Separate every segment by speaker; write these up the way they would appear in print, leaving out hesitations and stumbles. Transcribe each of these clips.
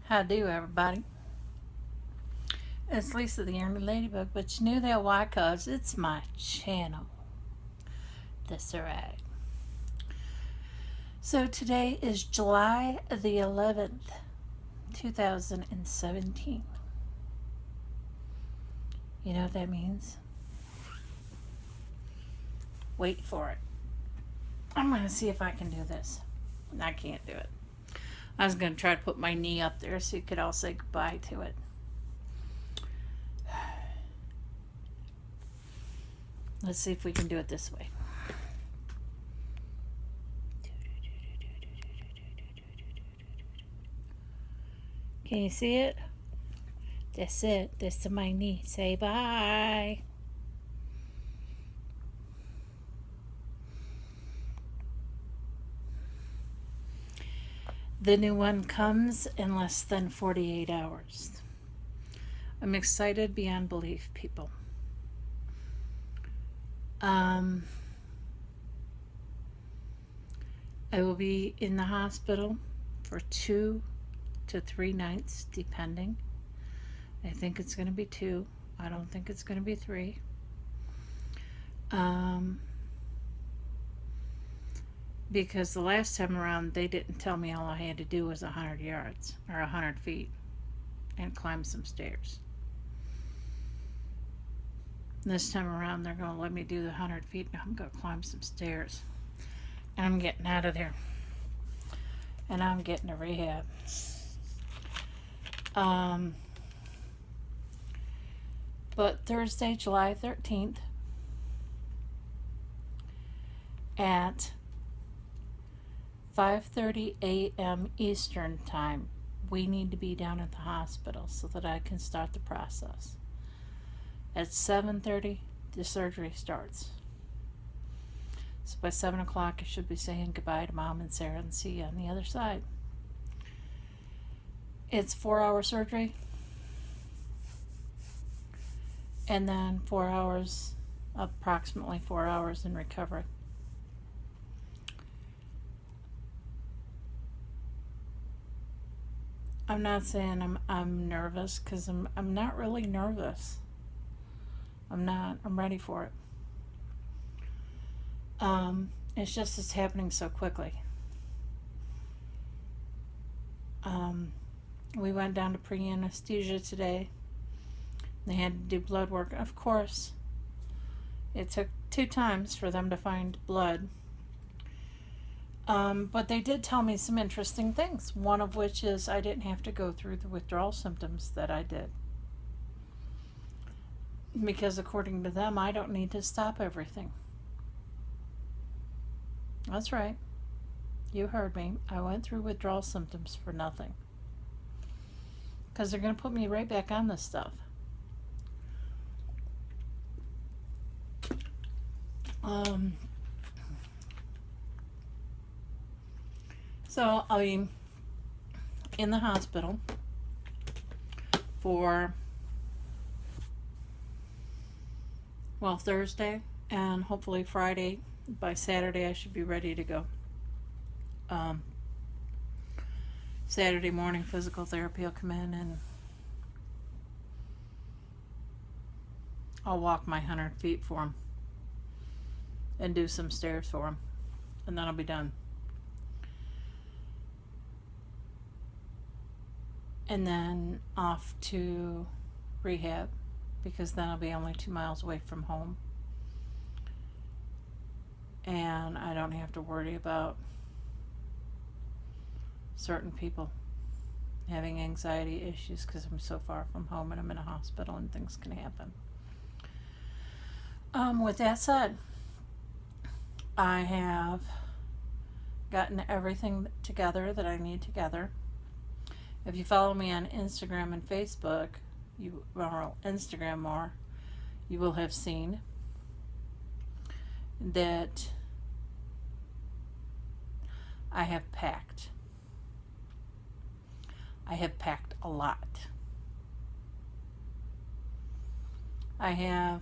Speaker 1: How do, everybody? It's Lisa the Army Ladybug, but you knew that why? Cause it's my channel. That's alright. So today is July the 11th, 2017. You know what that means? Wait for it. I'm going to see if I can do this. I can't do it. I was going to try to put my knee up there so you could all say goodbye to it. Let's see if we can do it this way. Can you see it? That's it. That's my knee. Say bye. The new one comes in less than 48 hours. I'm excited beyond belief, people. I will be in the hospital for 2 to 3 nights, depending. I think it's going to be 2. I don't think it's going to be 3. Because the last time around, they didn't tell me all I had to do was 100 yards or 100 feet and climb some stairs. This time around, they're going to let me do the 100 feet and I'm going to climb some stairs. And I'm getting out of there. And I'm getting to rehab. But Thursday, July 13th at 5:30 a.m. Eastern Time, we need to be down at the hospital so that I can start the process. At 7:30, the surgery starts. So by 7 o'clock, I should be saying goodbye to Mom and Sarah and see you on the other side. It's 4-hour surgery. And then 4 hours, approximately 4 hours in recovery. I'm not saying I'm nervous, because I'm not really nervous. I'm not. I'm ready for it. It's just it's happening so quickly. We went down to pre-anesthesia today. They had to do blood work. Of course, it took 2 times for them to find blood. But they did tell me some interesting things. One of which is I didn't have to go through the withdrawal symptoms that I did. Because according to them, I don't need to stop everything. That's right. You heard me. I went through withdrawal symptoms for nothing. Because they're going to put me right back on this stuff. So I'll be in the hospital for, Thursday and hopefully Friday. By Saturday, I should be ready to go. Saturday morning, physical therapy will come in and I'll walk my 100 feet for him and do some stairs for him, and then I'll be done. And then off to rehab, because then I'll be only 2 miles away from home. And I don't have to worry about certain people having anxiety issues because I'm so far from home and I'm in a hospital and things can happen. With that said, I have gotten everything together that I need together. If you follow me on Instagram and Facebook, Instagram more, you will have seen that I have packed. I have packed a lot. I have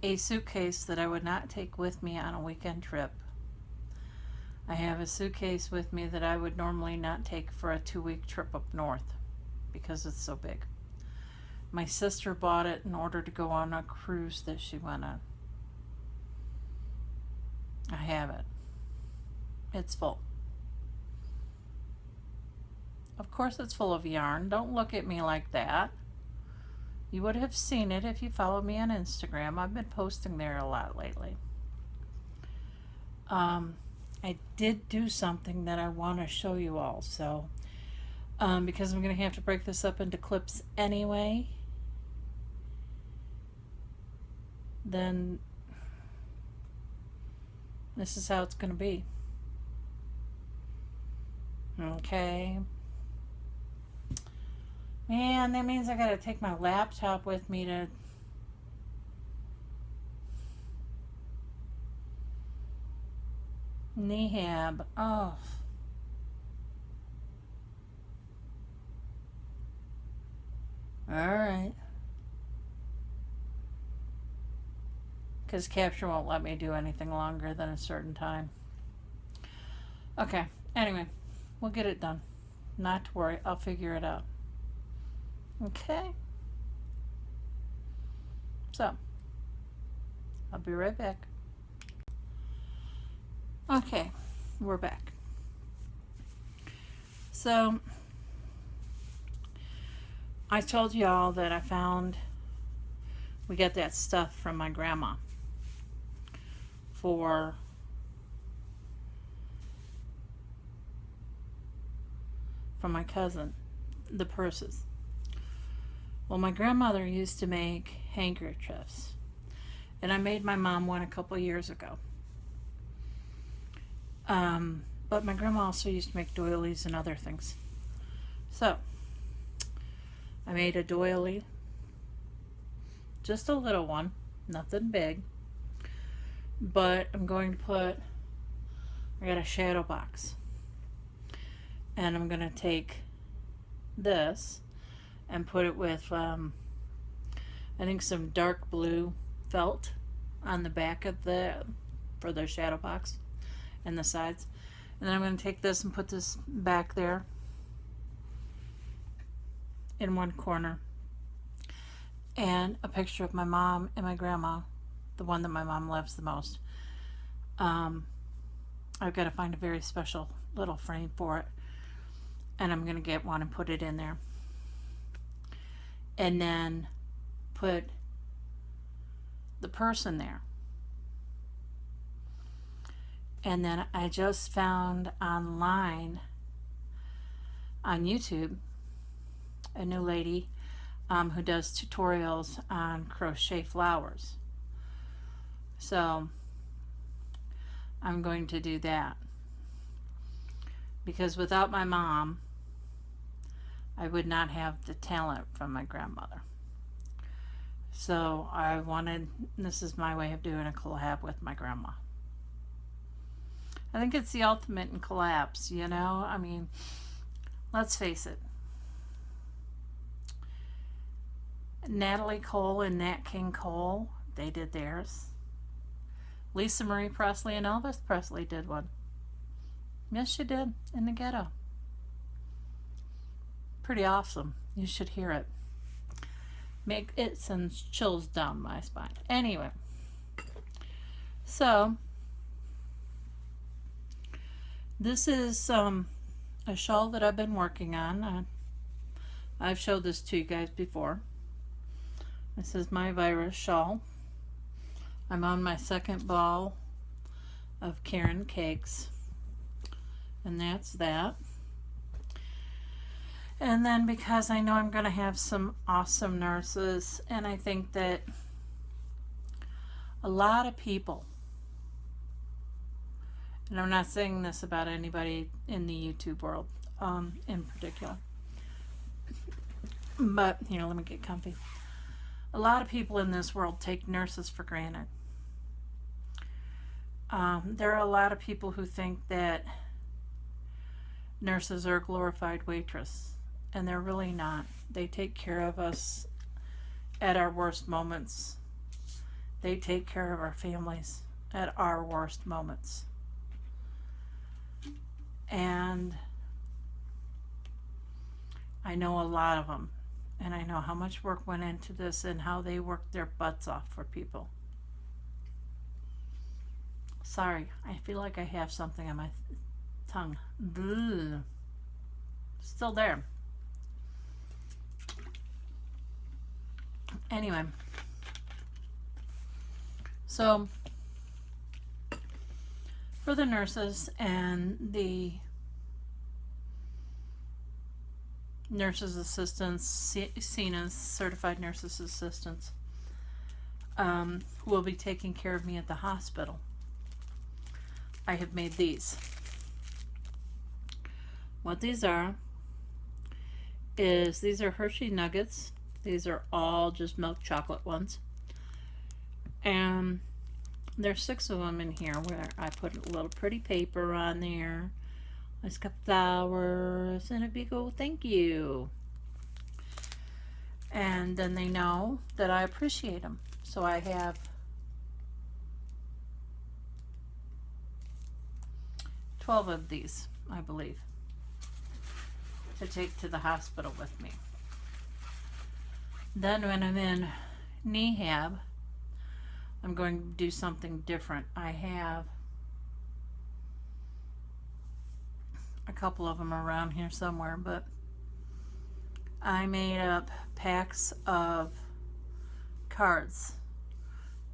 Speaker 1: a suitcase that I would not take with me on a weekend trip. I have a suitcase with me that I would normally not take for a 2-week trip up north because it's so big. My sister bought it in order to go on a cruise that she went on. I have it. It's full. Of course it's full of yarn. Don't look at me like that. You would have seen it if you followed me on Instagram. I've been posting there a lot lately. I did do something that I want to show you all. So, because I'm going to have to break this up into clips anyway, then this is how it's going to be. Okay. Man, that means I got to take my laptop with me to Nehab. Oh. Alright. Because Capture won't let me do anything longer than a certain time. Okay, anyway, we'll get it done. Not to worry, I'll figure it out. Okay? So, I'll be right back. Okay, we're back. So, I told y'all that we got that stuff from my grandma from my cousin, the purses. Well, my grandmother used to make handkerchiefs, and I made my mom one a couple years ago. But my grandma also used to make doilies and other things. So, I made a doily, just a little one, nothing big, but I'm going to I got a shadow box, and I'm going to take this and put it with, I think some dark blue felt on the back of for the shadow box and the sides. And then I'm going to take this and put this back there in one corner. And a picture of my mom and my grandma, the one that my mom loves the most. I've got to find a very special little frame for it. And I'm going to get one and put it in there. And then put the purse in there. And then I just found online on YouTube a new lady who does tutorials on crochet flowers. So I'm going to do that, because without my mom I would not have the talent from my grandmother. So this is my way of doing a collab with my grandma. I think it's the ultimate in collabs, you know? I mean, let's face it. Natalie Cole and Nat King Cole, they did theirs. Lisa Marie Presley and Elvis Presley did one. Yes, she did, in the ghetto. Pretty awesome. You should hear it. It sends chills down my spine. Anyway, so this is a shawl that I've been working on. I've showed this to you guys before. This is my virus shawl. I'm on my second ball of Karen Cakes, and that's that. And then, because I know I'm going to have some awesome nurses, and I think that a lot of people, and I'm not saying this about anybody in the YouTube world in particular, but here, let me get comfy. A lot of people in this world take nurses for granted. There are a lot of people who think that nurses are a glorified waitress, and they're really not. They take care of us at our worst moments. They take care of our families at our worst moments. And I know a lot of them. And I know how much work went into this and how they worked their butts off for people. Sorry, I feel like I have something on my tongue. Blah. Still there. Anyway, so for the nurses and the nurses assistants, CNAs, certified nurses assistants, who will be taking care of me at the hospital, I have made these. What these are is these are Hershey Nuggets. These are all just milk chocolate ones. And there's 6 of them in here where I put a little pretty paper on there. It's got flowers and a big old thank you. And then they know that I appreciate them. So I have 12 of these, I believe, to take to the hospital with me. Then when I'm in Nehab, I'm going to do something different. I have a couple of them around here somewhere, but I made up packs of cards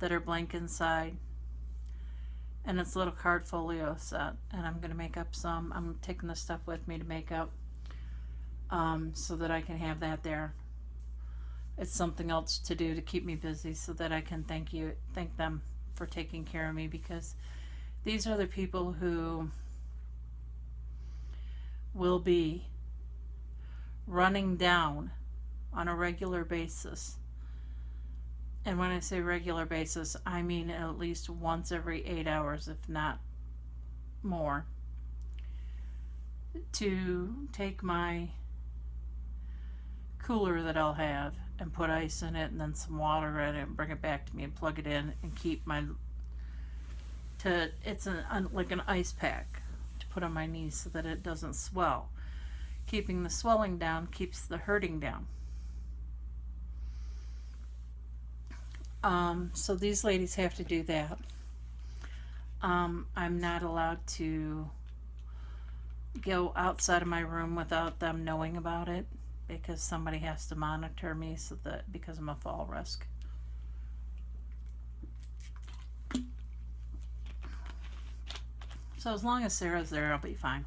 Speaker 1: that are blank inside, and it's a little card folio set, and I'm going to make up some. I'm taking the stuff with me to make up so that I can have that there. It's something else to do to keep me busy so that I can thank them for taking care of me, because these are the people who will be running down on a regular basis. And when I say regular basis, I mean at least once every 8 hours, if not more, to take my cooler that I'll have and put ice in it and then some water in it and bring it back to me and plug it in and keep it's like an ice pack to put on my knees so that it doesn't swell. Keeping the swelling down keeps the hurting down. So these ladies have to do that. I'm not allowed to go outside of my room without them knowing about it, because somebody has to monitor me because I'm a fall risk. So as long as Sarah's there, I'll be fine.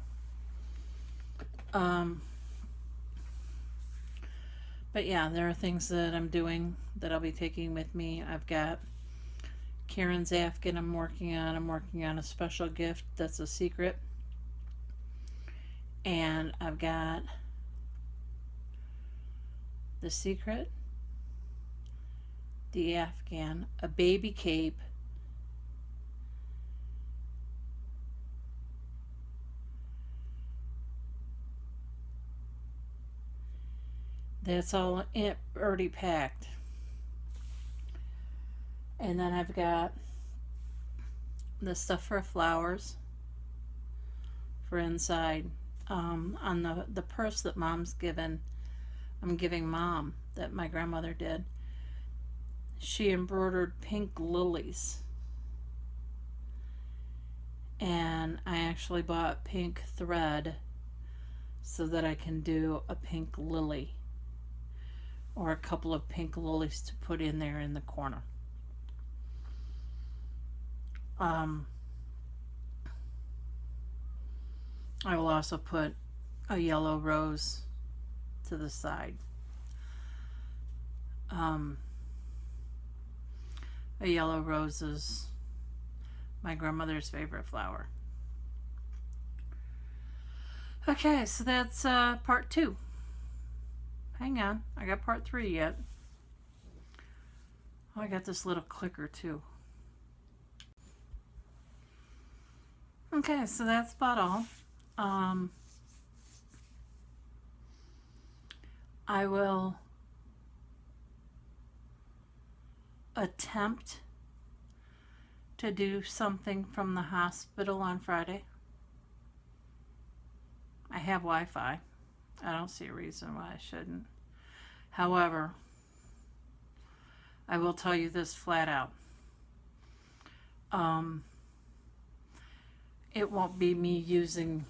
Speaker 1: But yeah, there are things that I'm doing that I'll be taking with me. I've got Karen's Afghan I'm working on. I'm working on a special gift that's a secret. And I've got the secret, the Afghan, a baby cape, that's all already packed. And then I've got the stuff for flowers for inside. On the purse that Mom's given, I'm giving Mom, that my grandmother did. She embroidered pink lilies. And I actually bought pink thread so that I can do a pink lily, or a couple of pink lilies to put in there in the corner. I will also put a yellow rose to the side. A yellow rose is my grandmother's favorite flower. Okay, so that's part 2. Hang on, I got part 3 yet. Oh, I got this little clicker too. Okay, so that's about all. I will attempt to do something from the hospital on Friday. I have Wi-Fi. I don't see a reason why I shouldn't. However, I will tell you this flat out. It won't be me using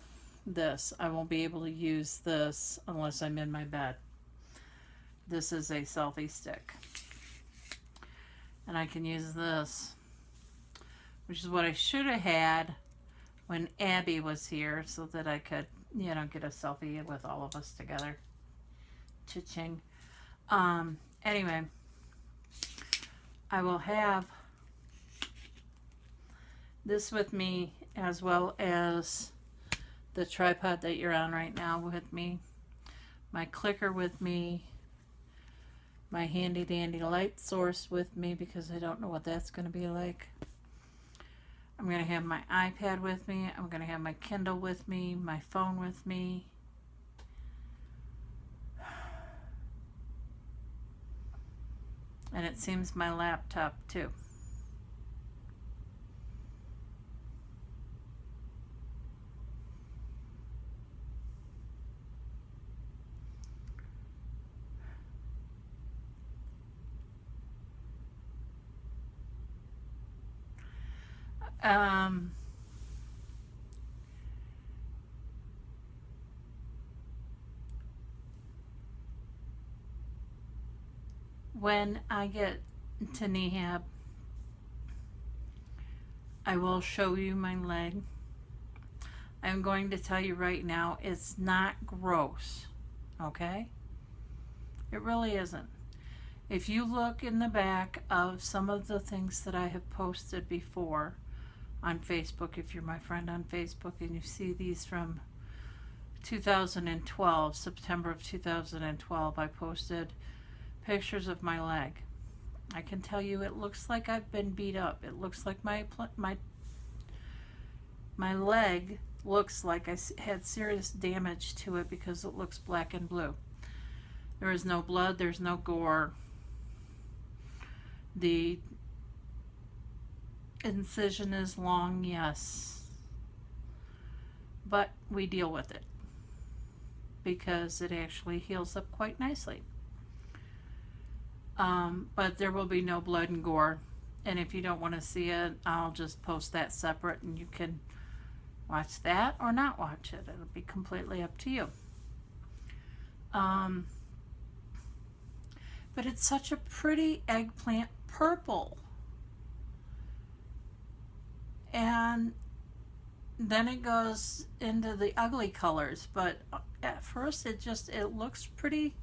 Speaker 1: this. I won't be able to use this unless I'm in my bed. This is a selfie stick. And I can use this, which is what I should have had when Abby was here so that I could, you know, get a selfie with all of us together. Cha-ching. Anyway, I will have this with me as well as the tripod that you're on right now with me, my clicker with me, my handy dandy light source with me because I don't know what that's going to be like. I'm going to have my iPad with me. I'm going to have my Kindle with me, my phone with me. And it seems my laptop too. When I get to Nehab, I will show you my leg. I'm going to tell you right now, it's not gross, okay? It really isn't. If you look in the back of some of the things that I have posted before on Facebook, if you're my friend on Facebook and you see these from 2012, September of 2012, I posted pictures of my leg. I can tell you it looks like I've been beat up. It looks like my leg looks like I had serious damage to it because it looks black and blue. There is no blood, there's no gore. The incision is long, yes, but we deal with it because it actually heals up quite nicely. But there will be no blood and gore, and if you don't want to see it, I'll just post that separate and you can watch that or not watch it. It'll be completely up to you. But it's such a pretty eggplant purple. And then it goes into the ugly colors, but at first it looks pretty.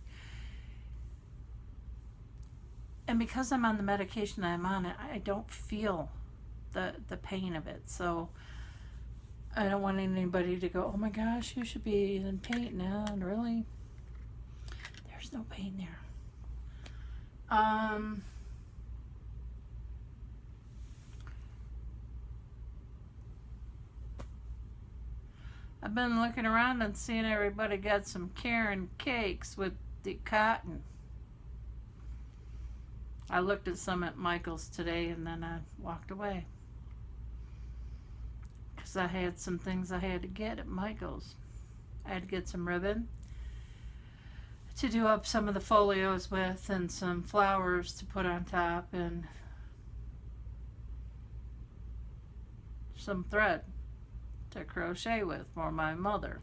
Speaker 1: And because I'm on the medication that I'm on, I don't feel the pain of it. So I don't want anybody to go, oh my gosh, you should be in pain. No, really? There's no pain there. I've been looking around and seeing everybody got some Karen cakes with the cotton. I looked at some at Michael's today and then I walked away because I had some things I had to get at Michael's. I had to get some ribbon to do up some of the folios with and some flowers to put on top and some thread to crochet with for my mother.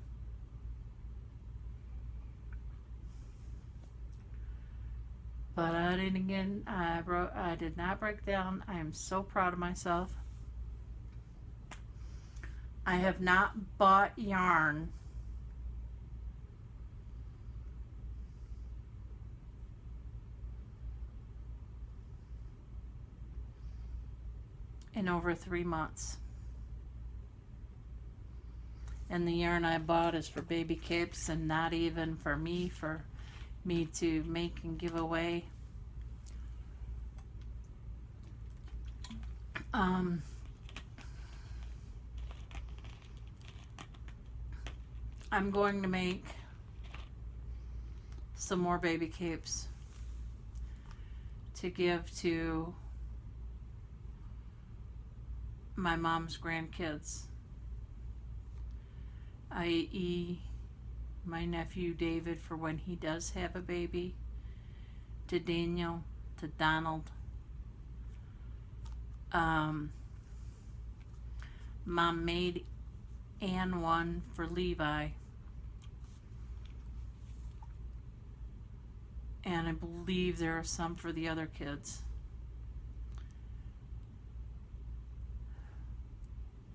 Speaker 1: But I did not break down. I am so proud of myself. I have not bought yarn in over 3 months. And the yarn I bought is for baby capes and not even for me to make and give away. I'm going to make some more baby capes to give to my mom's grandkids, i.e. my nephew David for when he does have a baby, to Daniel, to Donald. Mom made Anne one for Levi. And I believe there are some for the other kids.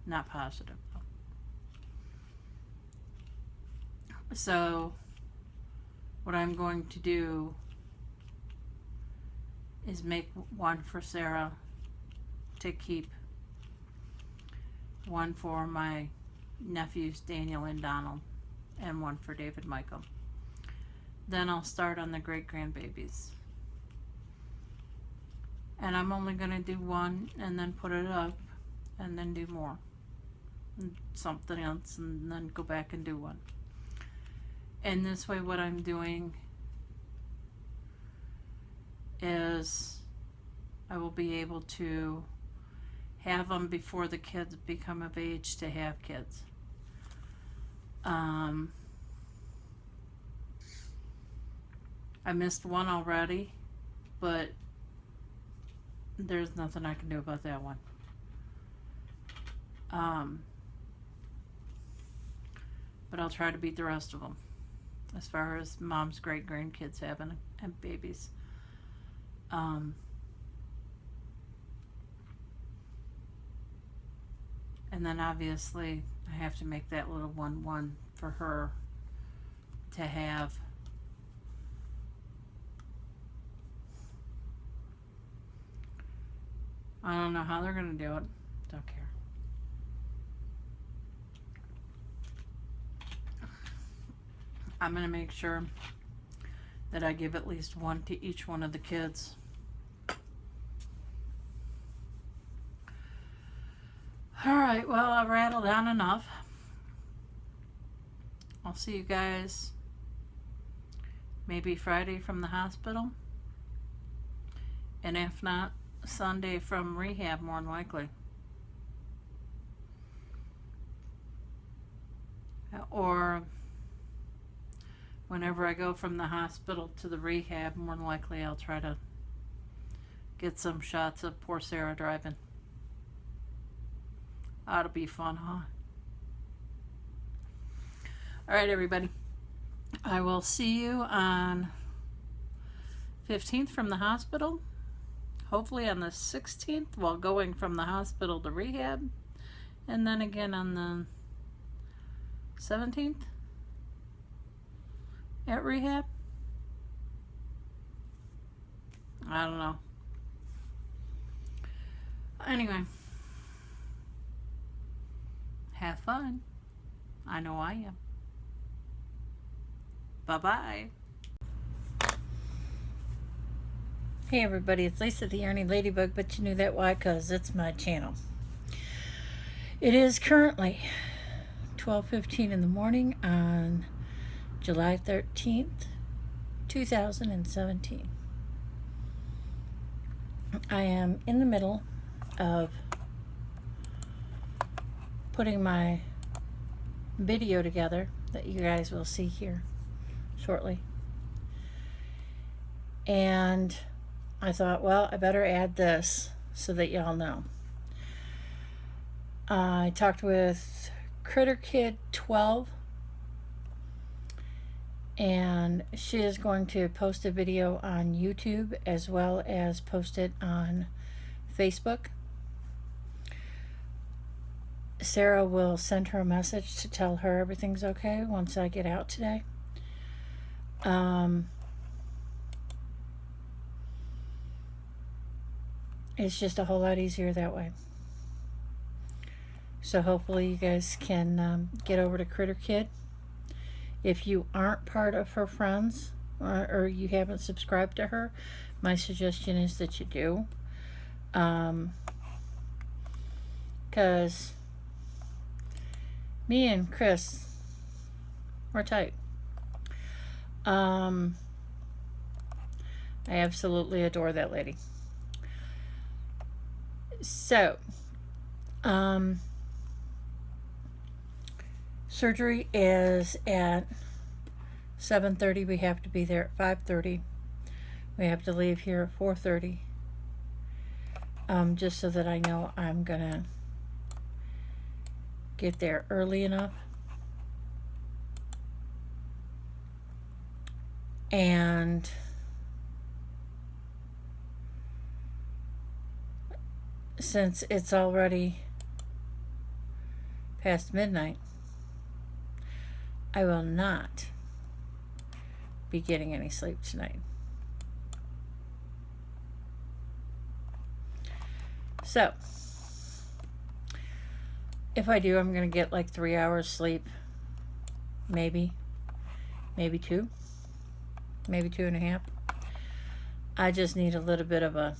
Speaker 1: Not positive. So what I'm going to do is make one for Sarah to keep, one for my nephews Daniel and Donald, and one for David Michael. Then I'll start on the great grandbabies. And I'm only going to do one and then put it up and then do more. And something else, and then go back and do one. And this way what I'm doing is I will be able to have them before the kids become of age to have kids. I missed one already, but there's nothing I can do about that one. But I'll try to beat the rest of them as far as mom's great grandkids having and babies. And then obviously I have to make that little one for her to have. I don't know how they're gonna do it. Don't care. I'm gonna make sure that I give at least one to each one of the kids. Alright, well, I've rattled on enough. I'll see you guys maybe Friday from the hospital. And if not, Sunday from rehab, more than likely. Or whenever I go from the hospital to the rehab, more than likely I'll try to get some shots of poor Sarah driving. Ought to be fun, huh? Alright, everybody. I will see you on 15th from the hospital. Hopefully on the 16th while going from the hospital to rehab. And then again on the 17th at rehab. I don't know. Anyway. Have fun. I know I am. Bye-bye. Hey everybody, it's Lisa the Yarny Ladybug, but you knew that why? Because it's my channel. It is currently 12:15 in the morning on July 13th, 2017. I am in the middle of putting my video together that you guys will see here shortly. And I thought, well, I better add this so that y'all know. I talked with Critter Kid 12, and she is going to post a video on YouTube as well as post it on Facebook. Sarah will send her a message to tell her everything's okay once I get out today. It's just a whole lot easier that way. So hopefully you guys can get over to Critter Kid. If you aren't part of her friends or you haven't subscribed to her, my suggestion is that you do. Because me and Chris, we're tight. I absolutely adore that lady. So, surgery is at 7:30 we have to be there at 5:30. We have to leave here at 4:30. Just so that I know I'm gonna get there early enough. And since it's already past midnight, I will not be getting any sleep tonight. So, if I do, I'm going to get like 3 hours sleep. Maybe 2. Maybe 2.5. I just need a little bit of a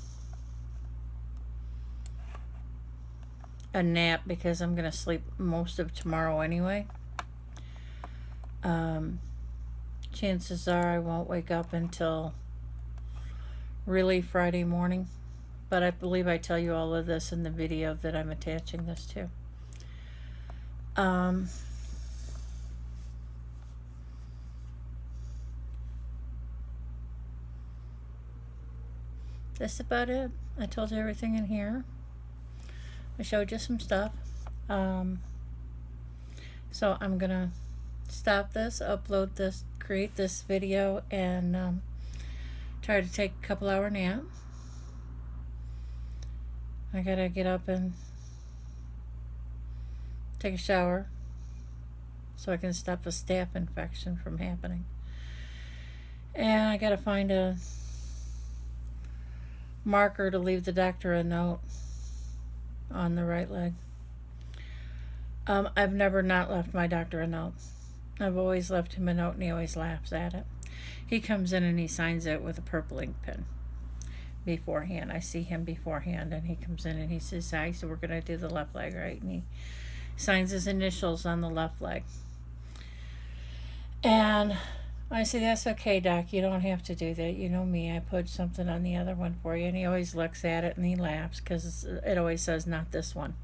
Speaker 1: nap because I'm going to sleep most of tomorrow anyway. Chances are I won't wake up until really Friday morning. But I believe I tell you all of this in the video that I'm attaching this to. That's about it. I told you everything in here. I showed you some stuff. So I'm gonna stop this, upload this, create this video, and try to take a couple hour nap. I gotta get up and take a shower so I can stop the staph infection from happening. And I gotta find a marker to leave the doctor a note on the right leg. I've never not left my doctor a note. I've always left him a note and he always laughs at it. He comes in and he signs it with a purple ink pen beforehand. I see him beforehand and he comes in and he says, hi, so we're going to do the left leg, right? And he signs his initials on the left leg. And I say, that's okay, Doc. You don't have to do that. You know me. I put something on the other one for you. And he always looks at it and he laughs because it always says, not this one.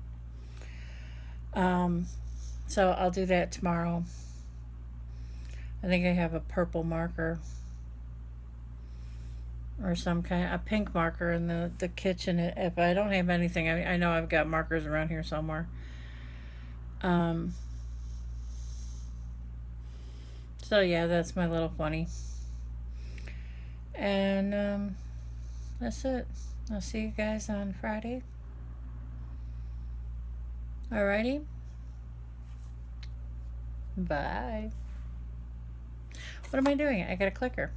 Speaker 1: So I'll do that tomorrow. I think I have a purple marker or some kind, a pink marker in the kitchen. If I don't have anything, I know I've got markers around here somewhere. So yeah, that's my little funny. And that's it. I'll see you guys on Friday. Alrighty. Bye. What am I doing? I got a clicker.